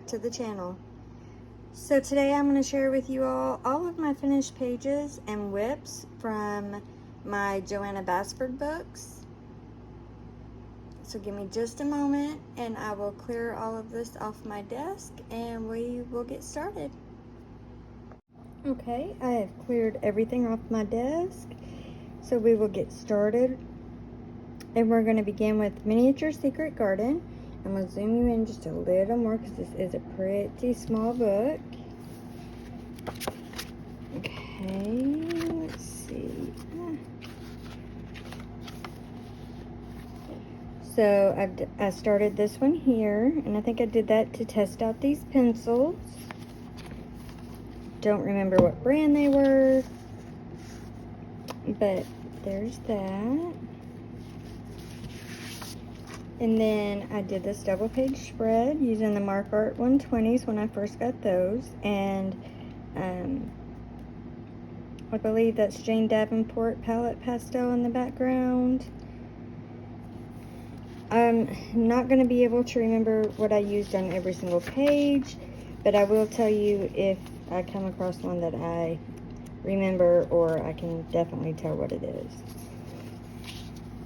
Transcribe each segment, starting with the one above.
to the channel. So today I'm going to share with you all of my finished pages and whips from my Johanna Basford books. So give me just a moment and I will clear all of this off my desk and we will get started. Okay, I have cleared everything off my desk, so we will get started. And we're going to begin with Miniature Secret Garden. I'm going to zoom you in just a little more because this is a pretty small book. Okay, let's see. So I started this one here, and I think I did that to test out these pencils. Don't remember what brand they were, but there's that. And then I did this double page spread using the Mark Art 120s when I first got those. And I believe that's Jane Davenport palette pastel in the background. I'm not going to be able to remember what I used on every single page, but I will tell you if I come across one that I remember, or I can definitely tell what it is.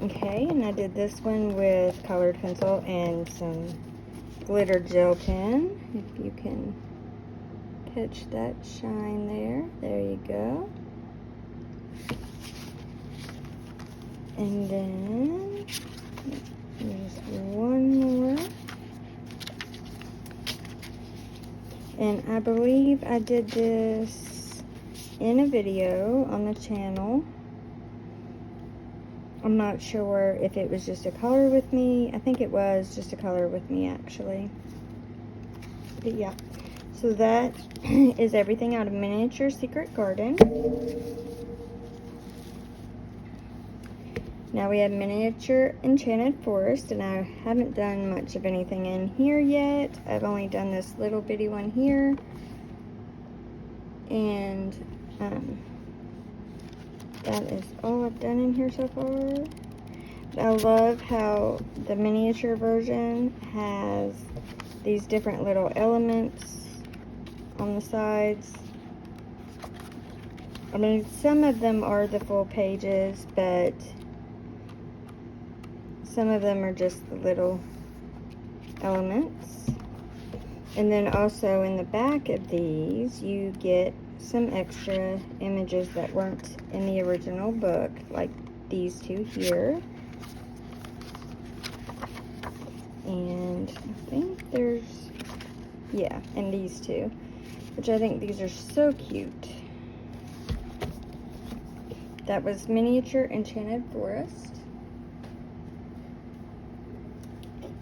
Okay, and I did this one with colored pencil and some glitter gel pen. If you can catch that shine there. There you go. And then there's one more. And I believe I did this in a video on the channel. I'm not sure if it was just a color with me. I think it was just a color with me, actually. But yeah. So that is everything out of Miniature Secret Garden. Now we have Miniature Enchanted Forest, and I haven't done much of anything in here yet. I've only done this little bitty one here. And that is all I've done in here so far. I love how the miniature version has these different little elements on the sides. I mean, some of them are the full pages, but some of them are just the little elements. And then also in the back of these, you get some extra images that weren't in the original book, like these two here. And I think there's, yeah, and these two, which I think these are so cute. That was Miniature Enchanted Forest.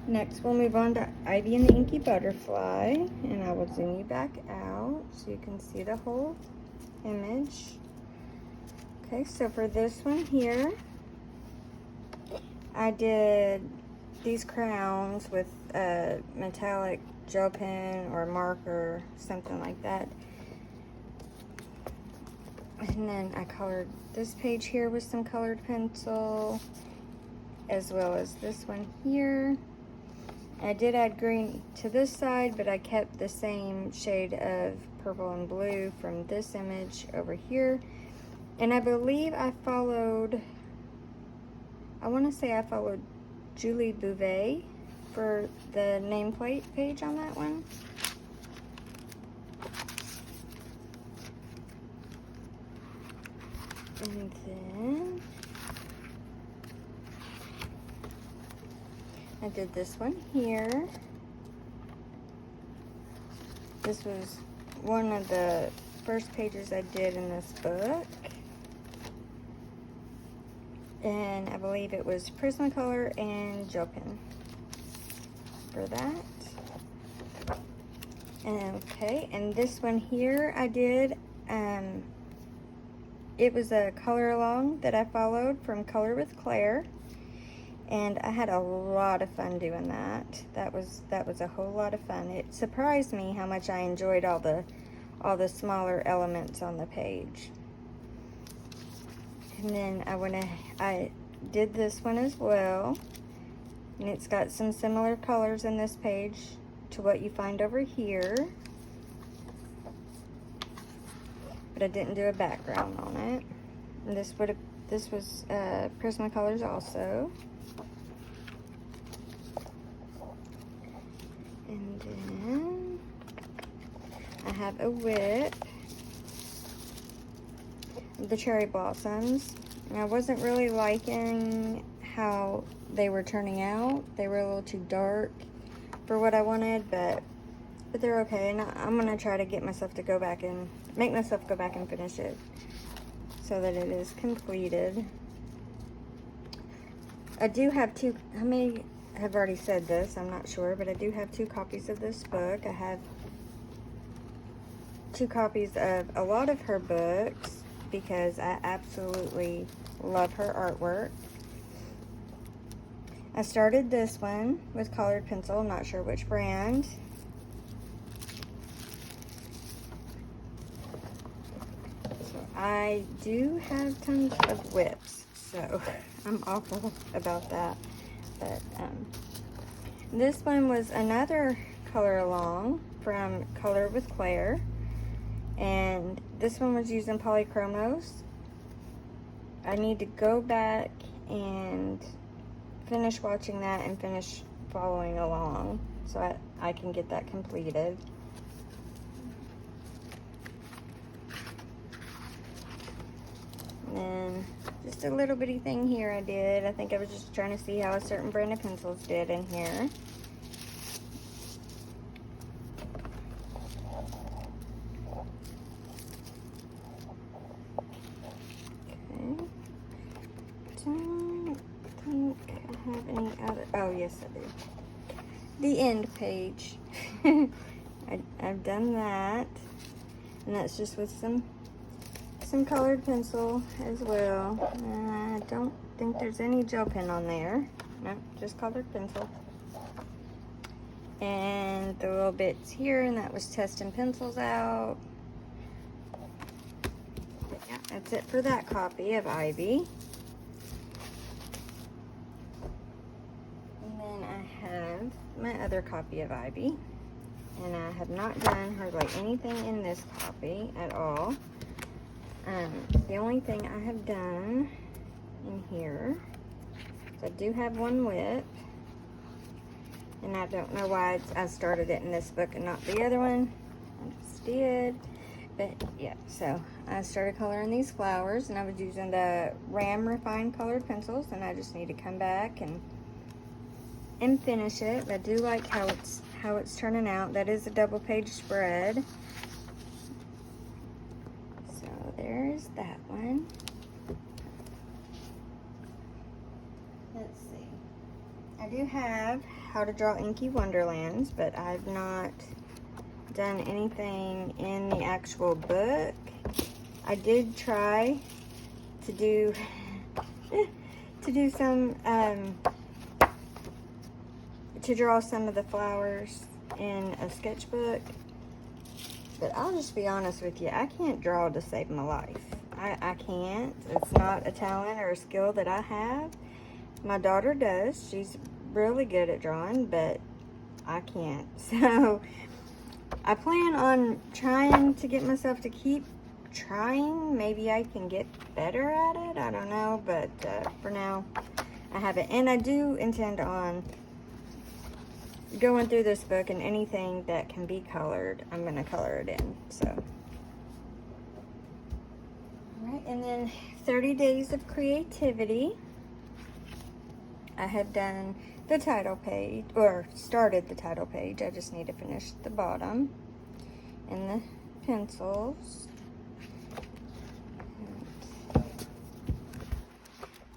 Next, we'll move on to Ivy and the Inky Butterfly, and I will zoom you back out so you can see the whole image. Okay, so for this one here, I did these crowns with a metallic gel pen or marker, something like that. And then I colored this page here with some colored pencil, as well as this one here. I did add green to this side, but I kept the same shade of purple and blue from this image over here. And I believe I followed, I want to say I followed Julie Bouvet for the nameplate page on that one. And then I did this one here. This was one of the first pages I did in this book. And I believe it was Prismacolor and gel pen for that. Okay, and this one here I did, it was a color along that I followed from Color with Claire. And I had a lot of fun doing that. That was a whole lot of fun. It surprised me how much I enjoyed all the smaller elements on the page. And then I did this one as well. And it's got some similar colors in this page to what you find over here. But I didn't do a background on it. And this was Prismacolors also. And then I have a whip, the cherry blossoms. And I wasn't really liking how they were turning out. They were a little too dark for what I wanted, but they're okay. And I'm gonna try to get myself to make myself go back and finish it so that it is completed. I do have two, I may have already said this, I'm not sure, but I do have 2 copies of this book. I have 2 copies of a lot of her books because I absolutely love her artwork. I started this one with colored pencil, I'm not sure which brand. So I do have tons of whips, so I'm awful about that. But this one was another color along from Color with Claire, and this one was using polychromos. I need to go back and finish watching that and finish following along so I can get that completed. And then just a little bitty thing here I did. I think I was just trying to see how a certain brand of pencils did in here. Okay. Don't think I have any other. Oh, yes, I do. The end page. I've done that. And that's just with some colored pencil as well. I don't think there's any gel pen on there. No, just colored pencil. And the little bits here, and that was testing pencils out. But yeah, that's it for that copy of Ivy. And then I have my other copy of Ivy. And I have not done hardly anything in this copy at all. The only thing I have done in here is I do have one whip, and I don't know why I started it in this book and not the other one. I just did, but yeah, so I started coloring these flowers, and I was using the Ram Refined Colored Pencils, and I just need to come back and finish it. I do like how it's turning out. That is a double page spread. There's that one. Let's see. I do have How to Draw Inky Wonderlands, but I've not done anything in the actual book. I did try to do some to draw some of the flowers in a sketchbook. But I'll just be honest with you, I can't draw to save my life. I can't. It's not a talent or a skill that I have. My daughter does. She's really good at drawing, but I can't. So I plan on trying to get myself to keep trying. Maybe I can get better at it. I don't know, but for now, I haven't. And I do intend on going through this book, and anything that can be colored, I'm going to color it in. So, all right, and then 30 Days of Creativity. I have done the title page, or started the title page. I just need to finish the bottom and the pencils. And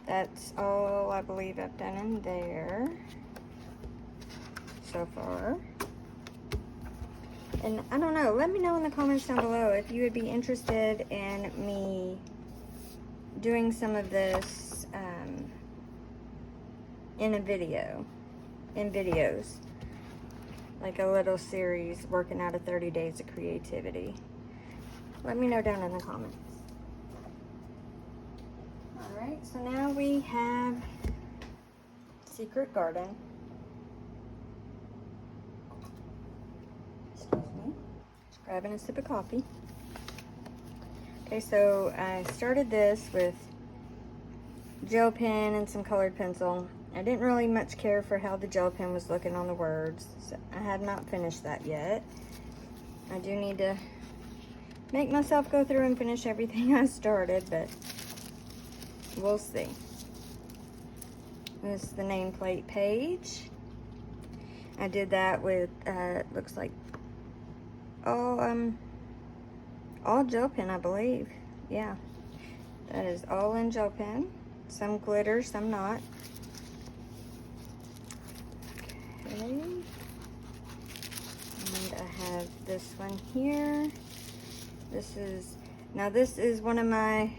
that's all I believe I've done in there so far. And I don't know, let me know in the comments down below if you would be interested in me doing some of this in videos, like a little series working out of 30 Days of Creativity. Let me know down in the comments. Alright, so now we have Secret Garden. grabbing a sip of coffee. Okay, so I started this with gel pen and some colored pencil. I didn't really much care for how the gel pen was looking on the words, so I have not finished that yet. I do need to make myself go through and finish everything I started, but we'll see. This is the nameplate page. I did that with, looks like all gel pen, I believe. Yeah, that is all in gel pen. Some glitter, some not. Okay. And I have this one here. This is one of my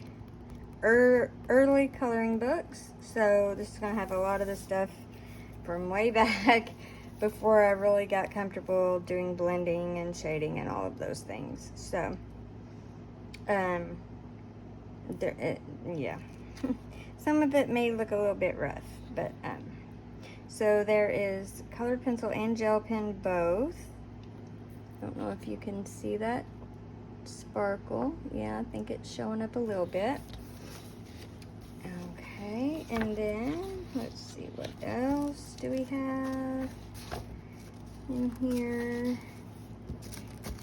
early coloring books. So this is gonna have a lot of the stuff from way back before I really got comfortable doing blending and shading and all of those things. So, yeah. Some of it may look a little bit rough, but, so there is colored pencil and gel pen both. Don't know if you can see that sparkle. Yeah, I think it's showing up a little bit. Okay, and then let's see, what else do we have in here?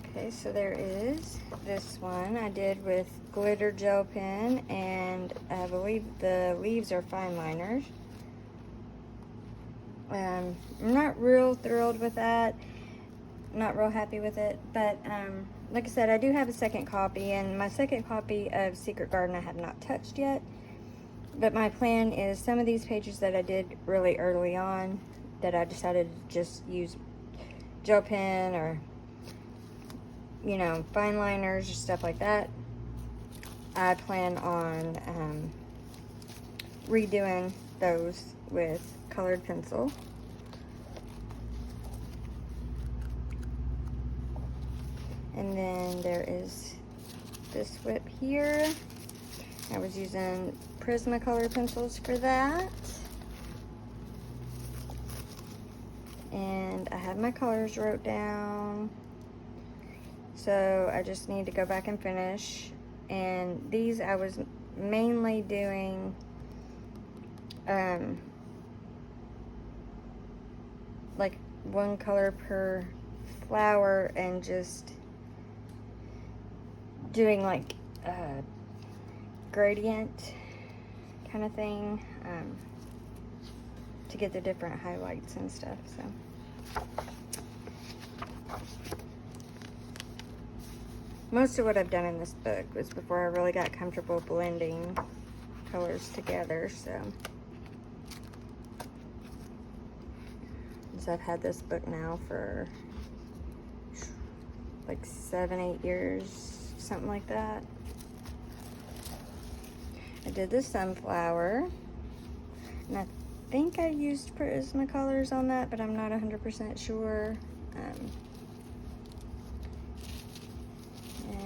Okay, so there is this one I did with glitter gel pen, and I believe the leaves are fine liners. I'm not real thrilled with that. Not real happy with it, but like I said, I do have a second copy, and my second copy of Secret Garden I have not touched yet. But my plan is some of these pages that I did really early on that I decided to just use gel pen or, you know, fine liners or stuff like that, I plan on redoing those with colored pencil. And then there is this whip here. I was using Prismacolor pencils for that. And I have my colors wrote down. So I just need to go back and finish. And these I was mainly doing like one color per flower and just doing like gradient kind of thing to get the different highlights and stuff. So most of what I've done in this book was before I really got comfortable blending colors together. So I've had this book now for like 7-8 years, something like that. I did the sunflower, and I think I used Prismacolors on that, but I'm not 100% sure. And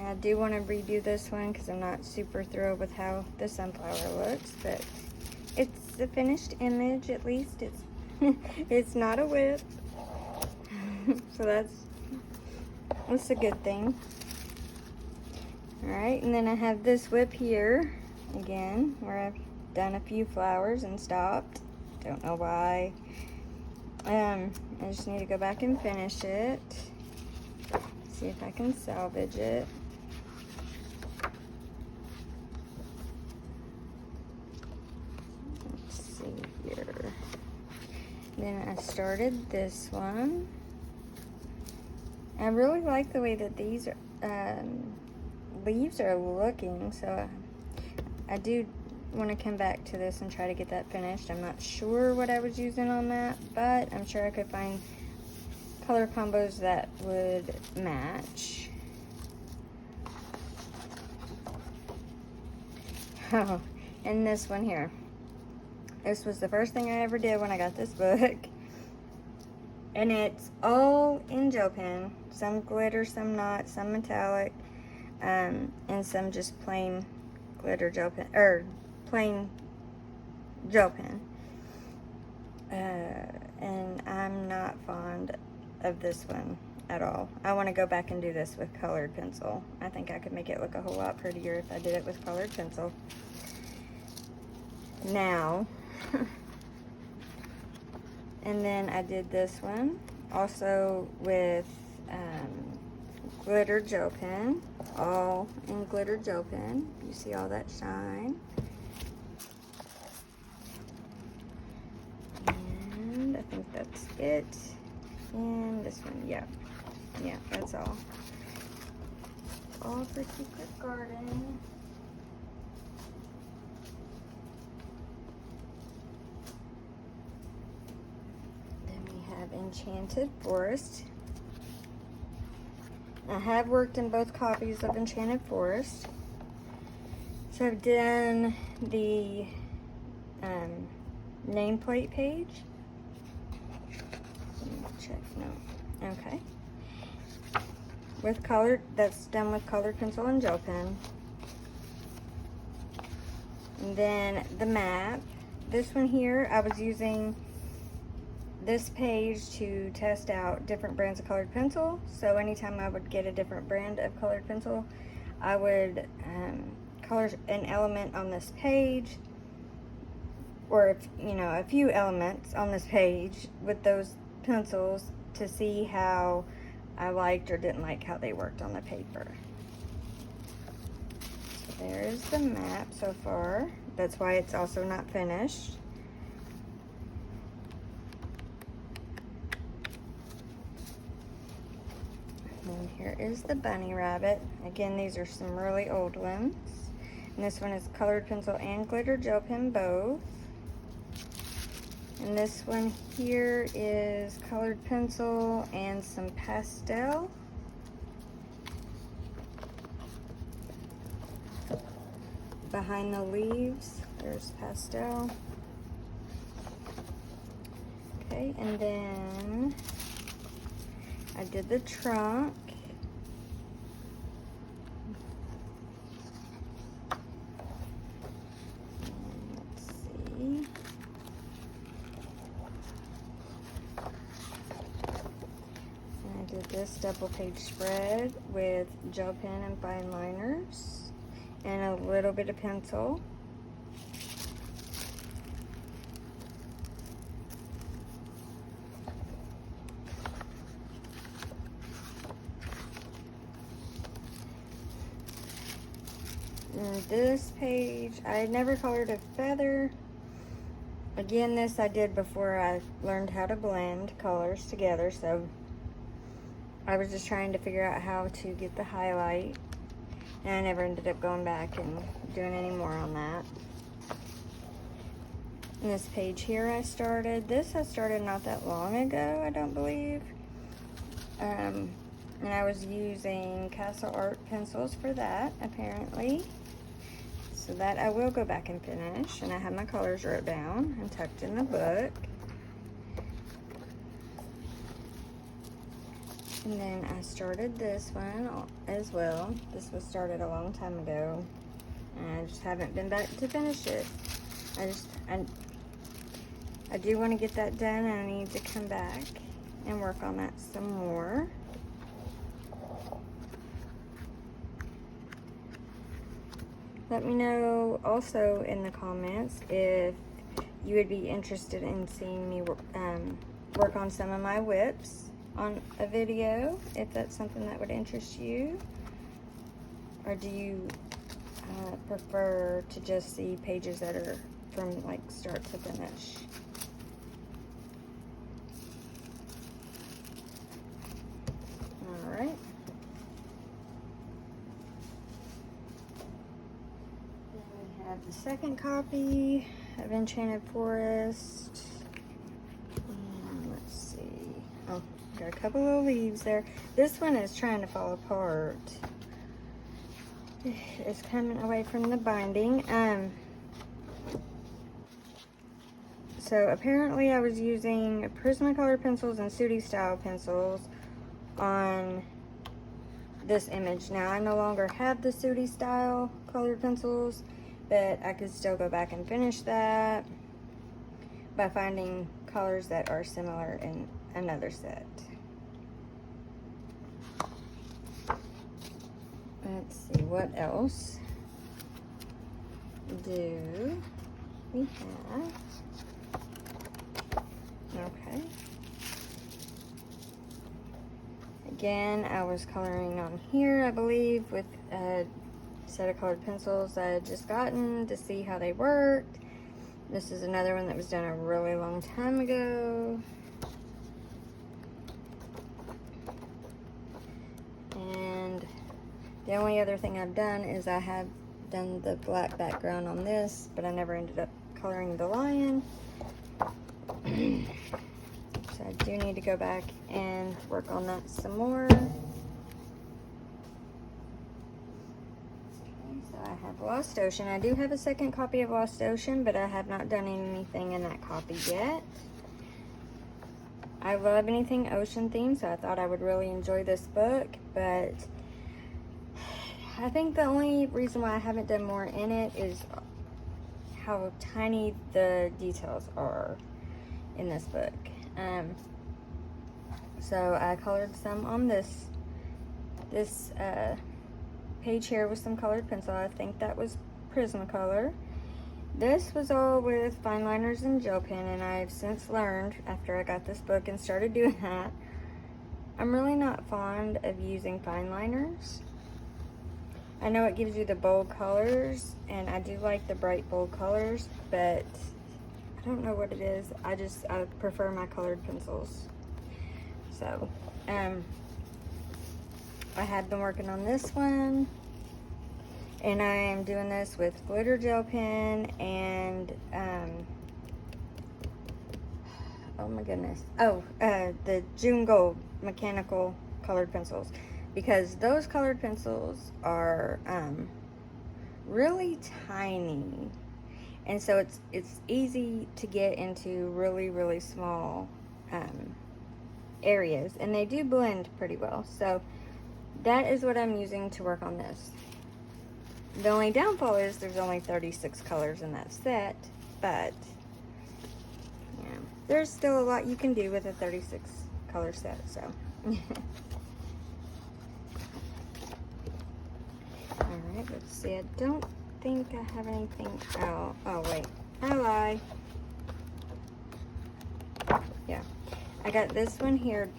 I do want to redo this one because I'm not super thrilled with how the sunflower looks, but it's a finished image. At least it's it's not a whip, so that's a good thing. All right, and then I have this whip here again where I've done a few flowers and stopped. Don't know why. I just need to go back and finish it. See if I can salvage it. Let's see here. Then I started this one. I really like the way that these leaves are looking, so I do want to come back to this and try to get that finished. I'm not sure what I was using on that, but I'm sure I could find color combos that would match. Oh, and this one here. This was the first thing I ever did when I got this book. And it's all in gel pen. Some glitter, some not, some metallic, and some just plain glitter gel pen, or plain gel pen. And I'm not fond of this one at all. I want to go back and do this with colored pencil. I think I could make it look a whole lot prettier if I did it with colored pencil. Now, and then I did this one also with glitter gel pen, all in glitter gel pen. You see all that shine. And I think that's it. And this one, yeah, that's all. All for Secret Garden. Then we have Enchanted Forest. I have worked in both copies of Enchanted Forest. So I've done the nameplate page. Let me check, no, okay. With colored, that's done with colored pencil and gel pen. And then the map. This one here, I was using this page to test out different brands of colored pencil. So anytime I would get a different brand of colored pencil, I would color an element on this page, or if, you know, a few elements on this page with those pencils to see how I liked or didn't like how they worked on the paper. So there's the map so far. That's why it's also not finished. And here is the bunny rabbit. Again, these are some really old ones. And this one is colored pencil and glitter gel pen both. And this one here is colored pencil and some pastel. Behind the leaves, there's pastel. Okay, and then I did the trunk. And let's see. And I did this double page spread with gel pen and fine liners and a little bit of pencil. And this page, I had never colored a feather. Again, this I did before I learned how to blend colors together, so I was just trying to figure out how to get the highlight, and I never ended up going back and doing any more on that. And this page here I started not that long ago, I don't believe. And I was using Castle Art pencils for that, apparently. So that I will go back and finish. And I have my colors wrote down and tucked in the book. And then I started this one as well. This was started a long time ago. And I just haven't been back to finish it. I do want to get that done, and I need to come back and work on that some more. Let me know also in the comments if you would be interested in seeing me work on some of my whips on a video, if that's something that would interest you. Or do you prefer to just see pages that are from like start to finish? All right. The second copy of Enchanted Forest. And let's see. Oh, got a couple of leaves there. This one is trying to fall apart. It's coming away from the binding. So apparently I was using Prismacolor pencils and Sooty style pencils on this image. Now I no longer have the Sooty style colored pencils, but I could still go back and finish that by finding colors that are similar in another set. Let's see, what else do we have? Okay. Again, I was coloring on here, I believe, with a set of colored pencils I had just gotten to see how they worked. This is another one that was done a really long time ago. And the only other thing I've done is I have done the black background on this, but I never ended up coloring the lion. So I do need to go back and work on that some more. Okay, so I have Lost Ocean. I do have a second copy of Lost Ocean, but I have not done anything in that copy yet. I love anything ocean themed, so I thought I would really enjoy this book, but I think the only reason why I haven't done more in it is how tiny the details are in this book. So I colored some on this page here with some colored pencil. I think that was Prismacolor. This was all with fine liners and gel pen, and I've since learned, after I got this book and started doing that, I'm really not fond of using fine liners. I know it gives you the bold colors, and I do like the bright bold colors, but I don't know what it is. I prefer my colored pencils. So, I have been working on this one, and I am doing this with glitter gel pen and, oh my goodness. Oh, the June Gold mechanical colored pencils, because those colored pencils are, really tiny. And so it's easy to get into really, really small, areas, and they do blend pretty well. So that is what I'm using to work on this. The only downfall is there's only 36 colors in that set, but yeah, there's still a lot you can do with a 36 color set. So all right, let's see. I don't think I have anything out. Oh wait, I lie. Yeah, I got this one here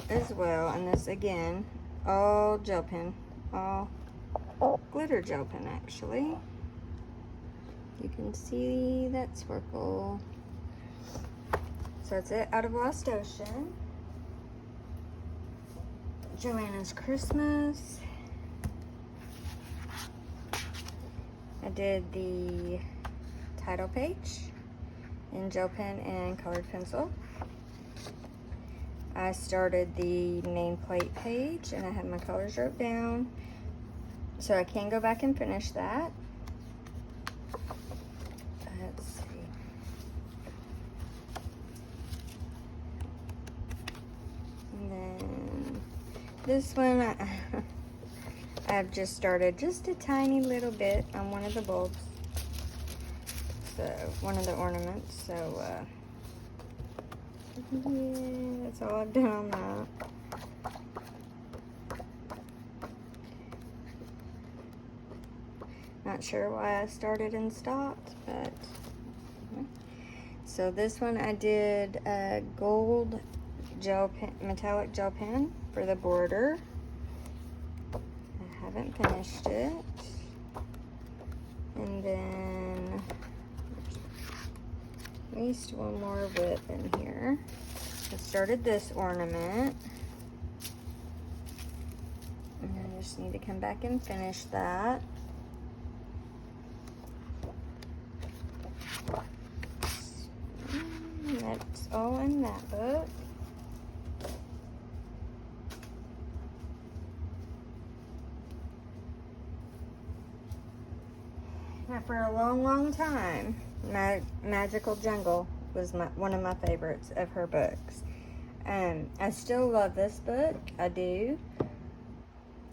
as well, and this again, all gel pen, all glitter gel pen actually. You can see that sparkle. So it's it out of Lost Ocean. Joanna's Christmas. I did the title page in gel pen and colored pencil. I started the nameplate page, and I have my colors wrote down, so I can go back and finish that. Let's see. And then this one, I've just started just a tiny little bit on one of the bulbs, so one of the ornaments. So yeah, that's all I've done on that. Not sure why I started and stopped, but so this one I did a gold gel pen, metallic gel pen for the border. I haven't finished it. And then at least one more width in here. I started this ornament, and I just need to come back and finish that. That's all in that book. Now, for a long, long time, Magical Jungle was one of my favorites of her books. I still love this book. I do.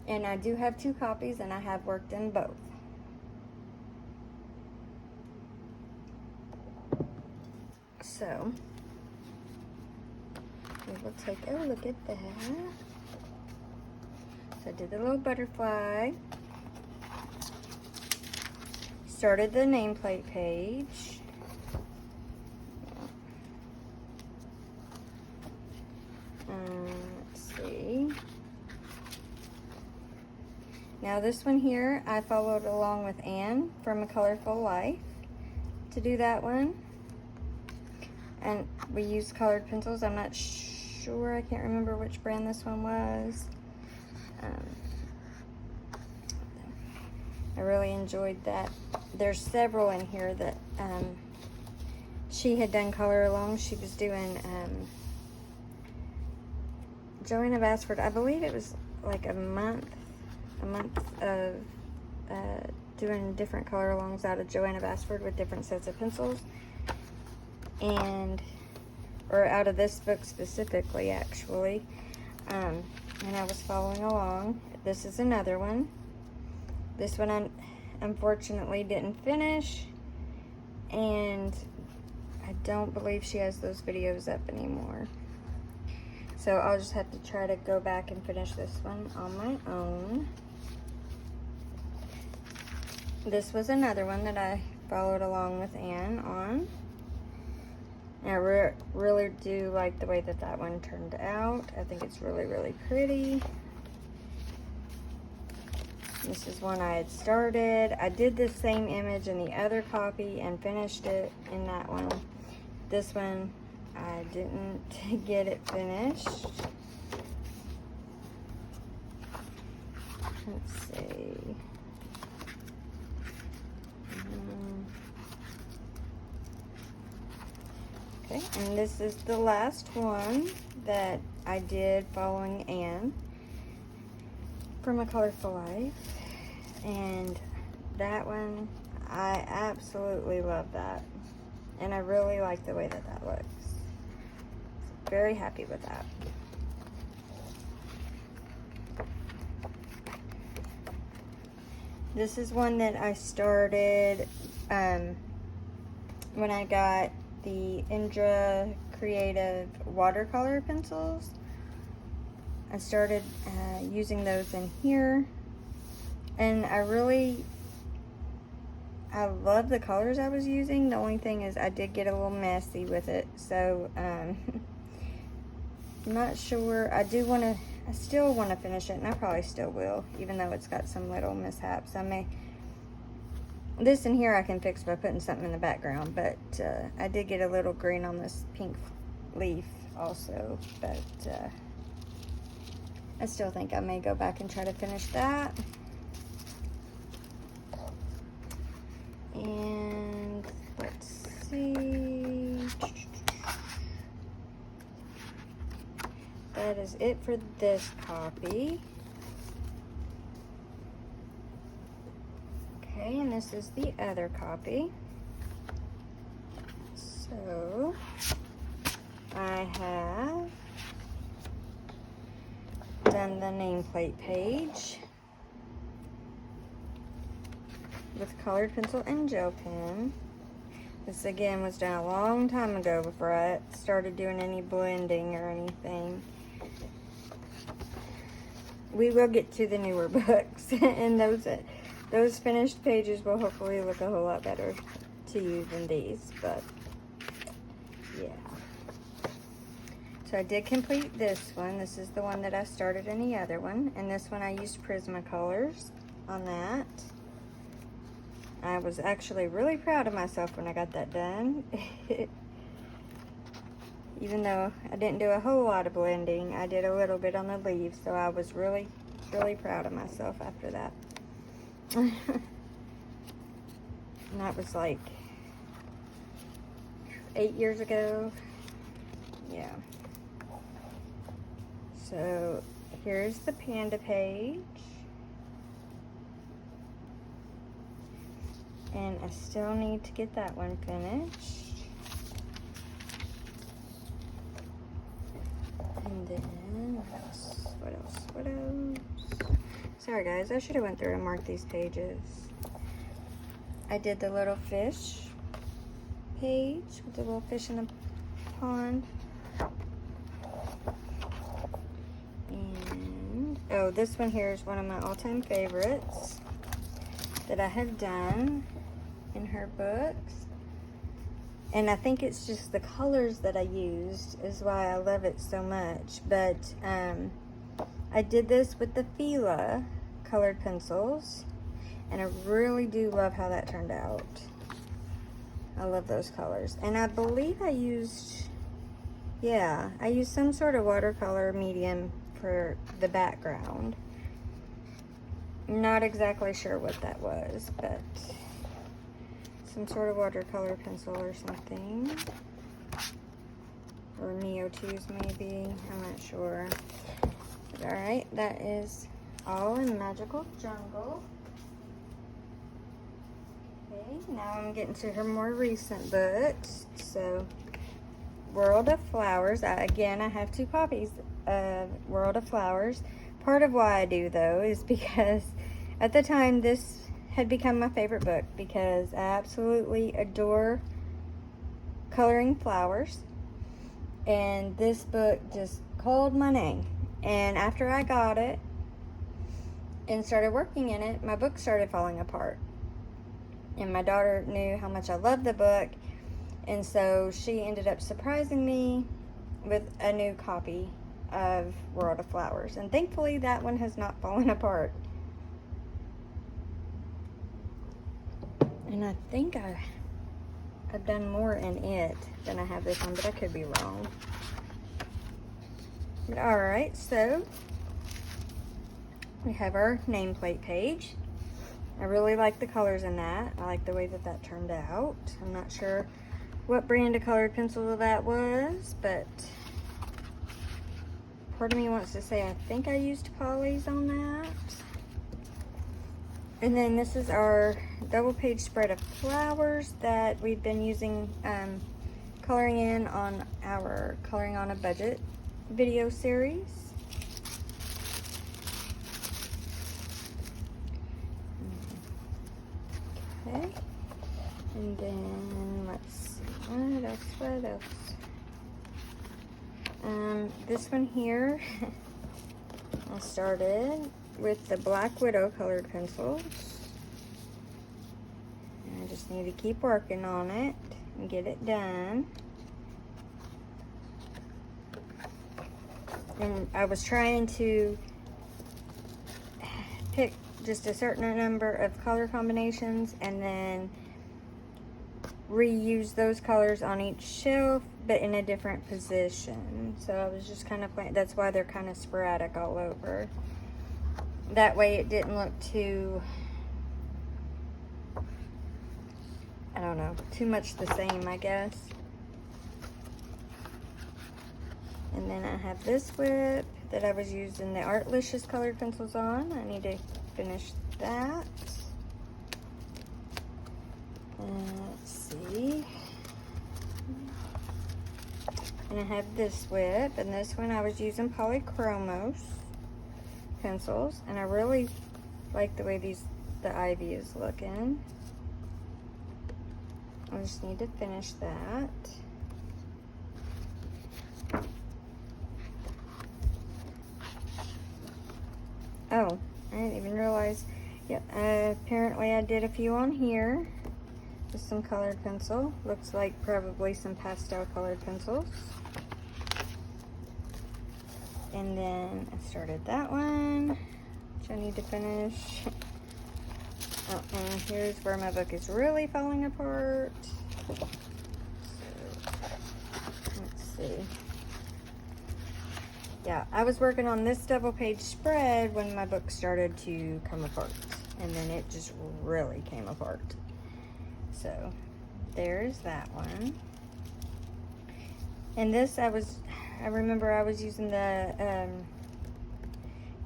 And I do have 2 copies, and I have worked in both. So, we will take a look at that. So I did the little butterfly. started the nameplate page. Let's see. Now this one here, I followed along with Anne from A Colorful Life to do that one. And we used colored pencils. I'm not sure, I can't remember which brand this one was. I really enjoyed that. There's several in here that she had done color along. She was doing Johanna Basford, I believe it was like a month of doing different color alongs out of Johanna Basford with different sets of pencils, or out of this book specifically, actually. And I was following along. This is another one. This one I unfortunately didn't finish, and I don't believe she has those videos up anymore. So I'll just have to try to go back and finish this one on my own. This was another one that I followed along with Anne on. And I really do like the way that that one turned out. I think it's really, really pretty. This is one I had started. I did the same image in the other copy and finished it in that one. This one, I didn't get it finished. Let's see. Okay, and this is the last one that I did following Anne from A Colorful Life. And that one, I absolutely love that. And I really like the way that that looks. Very happy with that. This is one that I started when I got the Indra Creative watercolor pencils. I started using those in here, and I love the colors I was using. The only thing is I did get a little messy with it, so I'm not sure. I still want to finish it, and I probably still will, even though it's got some little mishaps. This in here I can fix by putting something in the background, but I did get a little green on this pink leaf also, but I still think I may go back and try to finish that. And let's see. That is it for this copy. Okay, and this is the other copy. So I have done the nameplate page with colored pencil and gel pen. This again was done a long time ago before I started doing any blending or anything. We will get to the newer books, and those finished pages will hopefully look a whole lot better to you than these, but yeah. So I did complete this one. This is the one that I started in the other one, and this one I used Prismacolors on that. I was actually really proud of myself when I got that done. Even though I didn't do a whole lot of blending, I did a little bit on the leaves, so I was really, really proud of myself after that. And that was like 8 years ago. Yeah. So here's the panda page. And I still need to get that one finished. And then, what else? Sorry guys, I should have went through and marked these pages. I did the little fish page with the little fish in the pond. And, oh, this one here is one of my all-time favorites that I have done. her books. And I think it's just the colors that I used is why I love it so much. But I did this with the Fila colored pencils, and I really do love how that turned out. I love those colors. And I believe I used, yeah, I used some sort of watercolor medium for the background. Not exactly sure what that was, but some sort of watercolor pencil or something. Or Neo 2s maybe, I'm not sure. But alright, that is all in Magical Jungle. Okay, now I'm getting to her more recent books. So, World of Flowers. Again, I have 2 copies of World of Flowers. Part of why I do, though, is because at the time this had become my favorite book because I absolutely adore coloring flowers. And this book just called my name. And after I got it and started working in it, my book started falling apart. And my daughter knew how much I loved the book, and so she ended up surprising me with a new copy of World of Flowers. And thankfully that one has not fallen apart. And I think I've done more in it than I have this one, but I could be wrong. But alright, so we have our nameplate page. I really like the colors in that. I like the way that that turned out. I'm not sure what brand of colored pencil that was, but part of me wants to say I think I used Polly's on that. And then this is our double page spread of flowers that we've been using coloring in on our Coloring on a Budget video series. Okay, and then let's see, what else? This one here, I started with the Black Widow colored pencils. And I just need to keep working on it and get it done. And I was trying to pick just a certain number of color combinations and then reuse those colors on each shelf, but in a different position. So I was just kind of playing, that's why they're kind of sporadic all over. That way it didn't look too, I don't know, too much the same, I guess. And then I have this whip that I was using the Artlicious colored pencils on. I need to finish that. Let's see. And I have this whip, and this one I was using Polychromos pencils, and I really like the way the ivy is looking. I just need to finish that. Oh, I didn't even realize. Yep, apparently I did a few on here. Just some colored pencil. Looks like probably some pastel colored pencils. And then I started that one, which I need to finish. Oh, and here's where my book is really falling apart. So, let's see. Yeah, I was working on this double page spread when my book started to come apart. And then it just really came apart. So, there's that one. And this I remember I was using the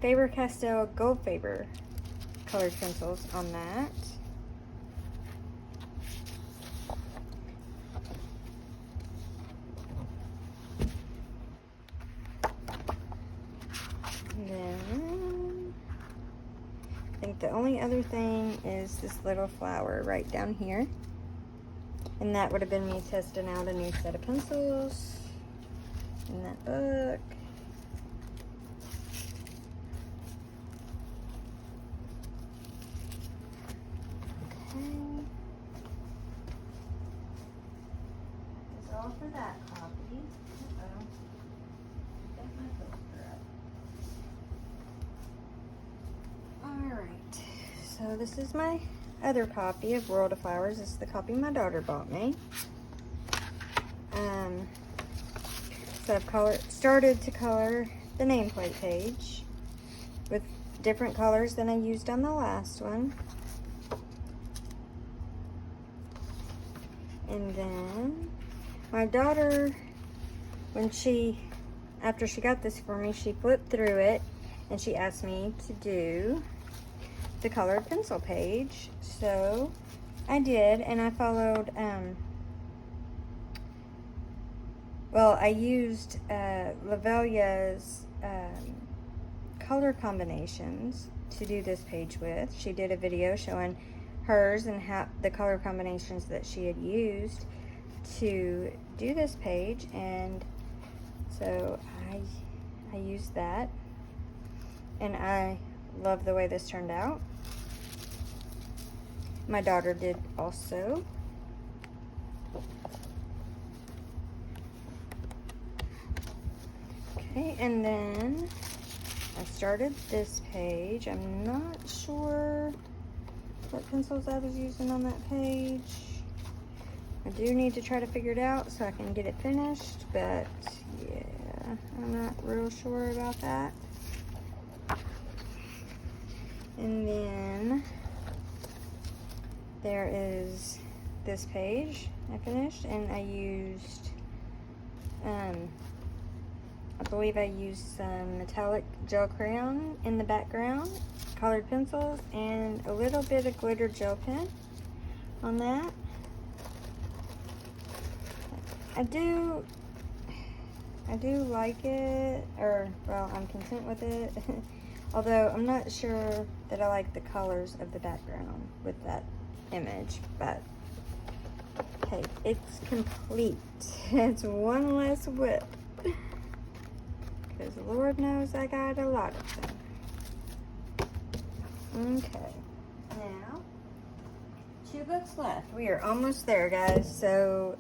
Faber-Castell Gold Faber colored pencils on that. And then I think the only other thing is this little flower right down here. And that would have been me testing out a new set of pencils in that book. Okay. all for that copy. Uh-oh. Got my poster up. Alright, so this is my other copy of World of Flowers. This is the copy my daughter bought me. So I've started to color the nameplate page with different colors than I used on the last one. And then my daughter, after she got this for me, she flipped through it and she asked me to do the colored pencil page. So I did, and I followed, I used Lavelia's color combinations to do this page with. She did a video showing hers and how the color combinations that she had used to do this page, and so I used that, and I love the way this turned out. My daughter did also. Okay, and then I started this page. I'm not sure what pencils I was using on that page. I do need to try to figure it out so I can get it finished, but yeah, I'm not real sure about that. And then there is this page I finished, and I used, I believe I used some metallic gel crayon in the background, colored pencils, and a little bit of glitter gel pen on that. I do like it, or, well, I'm content with it. Although I'm not sure that I like the colors of the background with that image, but hey, it's complete. It's one less whip, because Lord knows I got a lot of them. Okay, now 2 books left. We are almost there, guys. So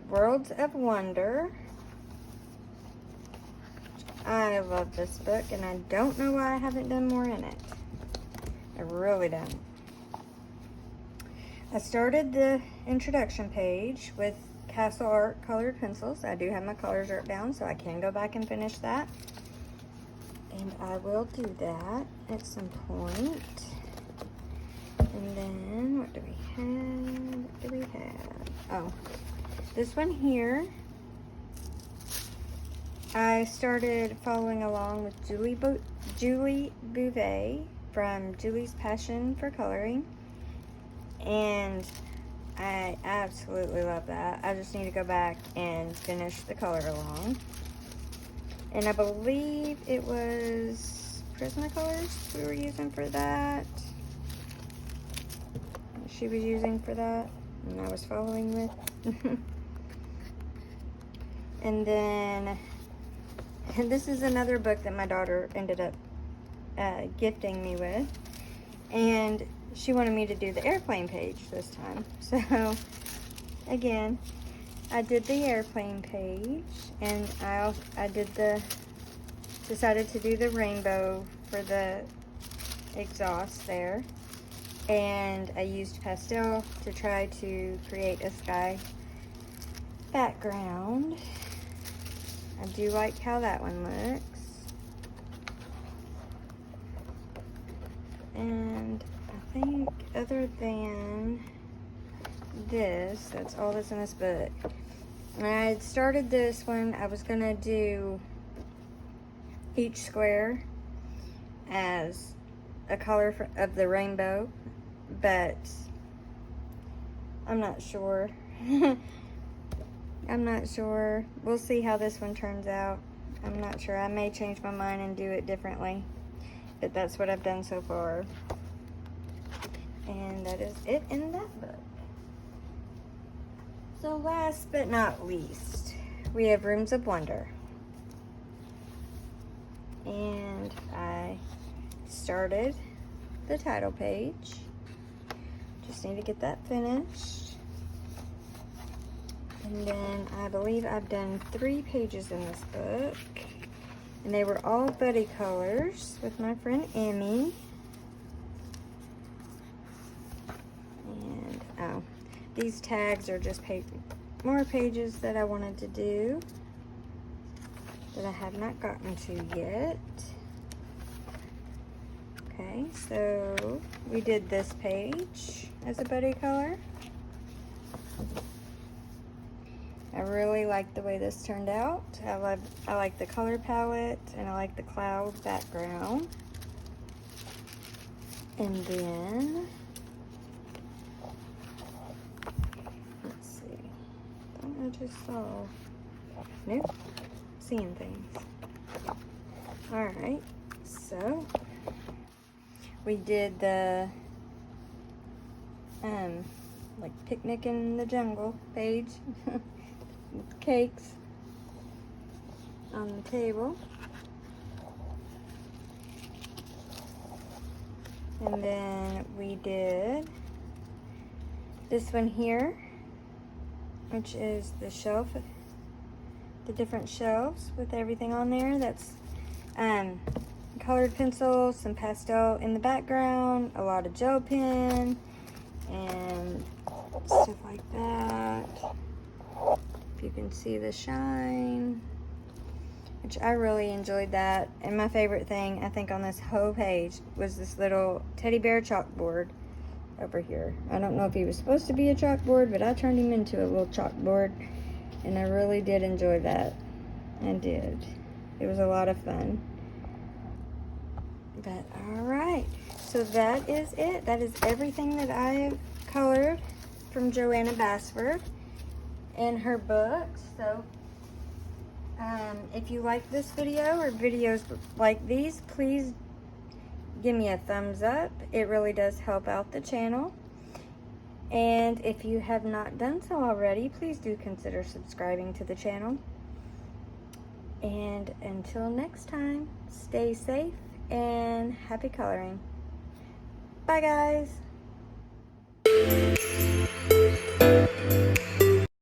Worlds of Wonder. I love this book, and I don't know why I haven't done more in it. I really don't. I started the introduction page with Castle Art colored pencils. I do have my colors written down, so I can go back and finish that. And I will do that at some point. And then, what do we have? Oh, this one here. I started following along with Julie Bouvet from Julie's Passion for Coloring, and I absolutely love that. I just need to go back and finish the color along. And I believe it was Prismacolors we were using for that. She was using for that, and I was following with. And then this is another book that my daughter ended up gifting me with, and she wanted me to do the airplane page this time. So again, I did the airplane page, and I decided to do the rainbow for the exhaust there, and I used pastel to try to create a sky background. I do like how that one looks. And I think other than this, that's all that's in this book. When I had started this one, I was gonna do each square as a color of the rainbow, but I'm not sure. I'm not sure. We'll see how this one turns out. I'm not sure. I may change my mind and do it differently, but that's what I've done so far. And that is it in that book. So last but not least, we have Rooms of Wonder. And I started the title page. Just need to get that finished. And then I believe I've done 3 pages in this book. And they were all buddy colors with my friend Emmy. And oh, these tags are just more pages that I wanted to do that I have not gotten to yet. Okay, so we did this page as a buddy color. I really like the way this turned out. I like the color palette, and I like the cloud background. And then, let's see, I just saw, nope, seeing things. All right, so we did the like picnic in the jungle page with cakes on the table. And then we did this one here, which is the shelf, the different shelves with everything on there. That's colored pencils, some pastel in the background, a lot of gel pen, and stuff like that. If you can see the shine, which I really enjoyed that. And my favorite thing, I think, on this whole page was this little teddy bear chalkboard over here. I don't know if he was supposed to be a chalkboard, but I turned him into a little chalkboard, and I really did enjoy that. I did. It was a lot of fun. But all right, so that is it. That is everything that I've colored from Johanna Basford in her books. So if you like this video or videos like these, please give me a thumbs up. It really does help out the channel. And if you have not done so already, please do consider subscribing to the channel. And until next time, stay safe and happy coloring. Bye, guys.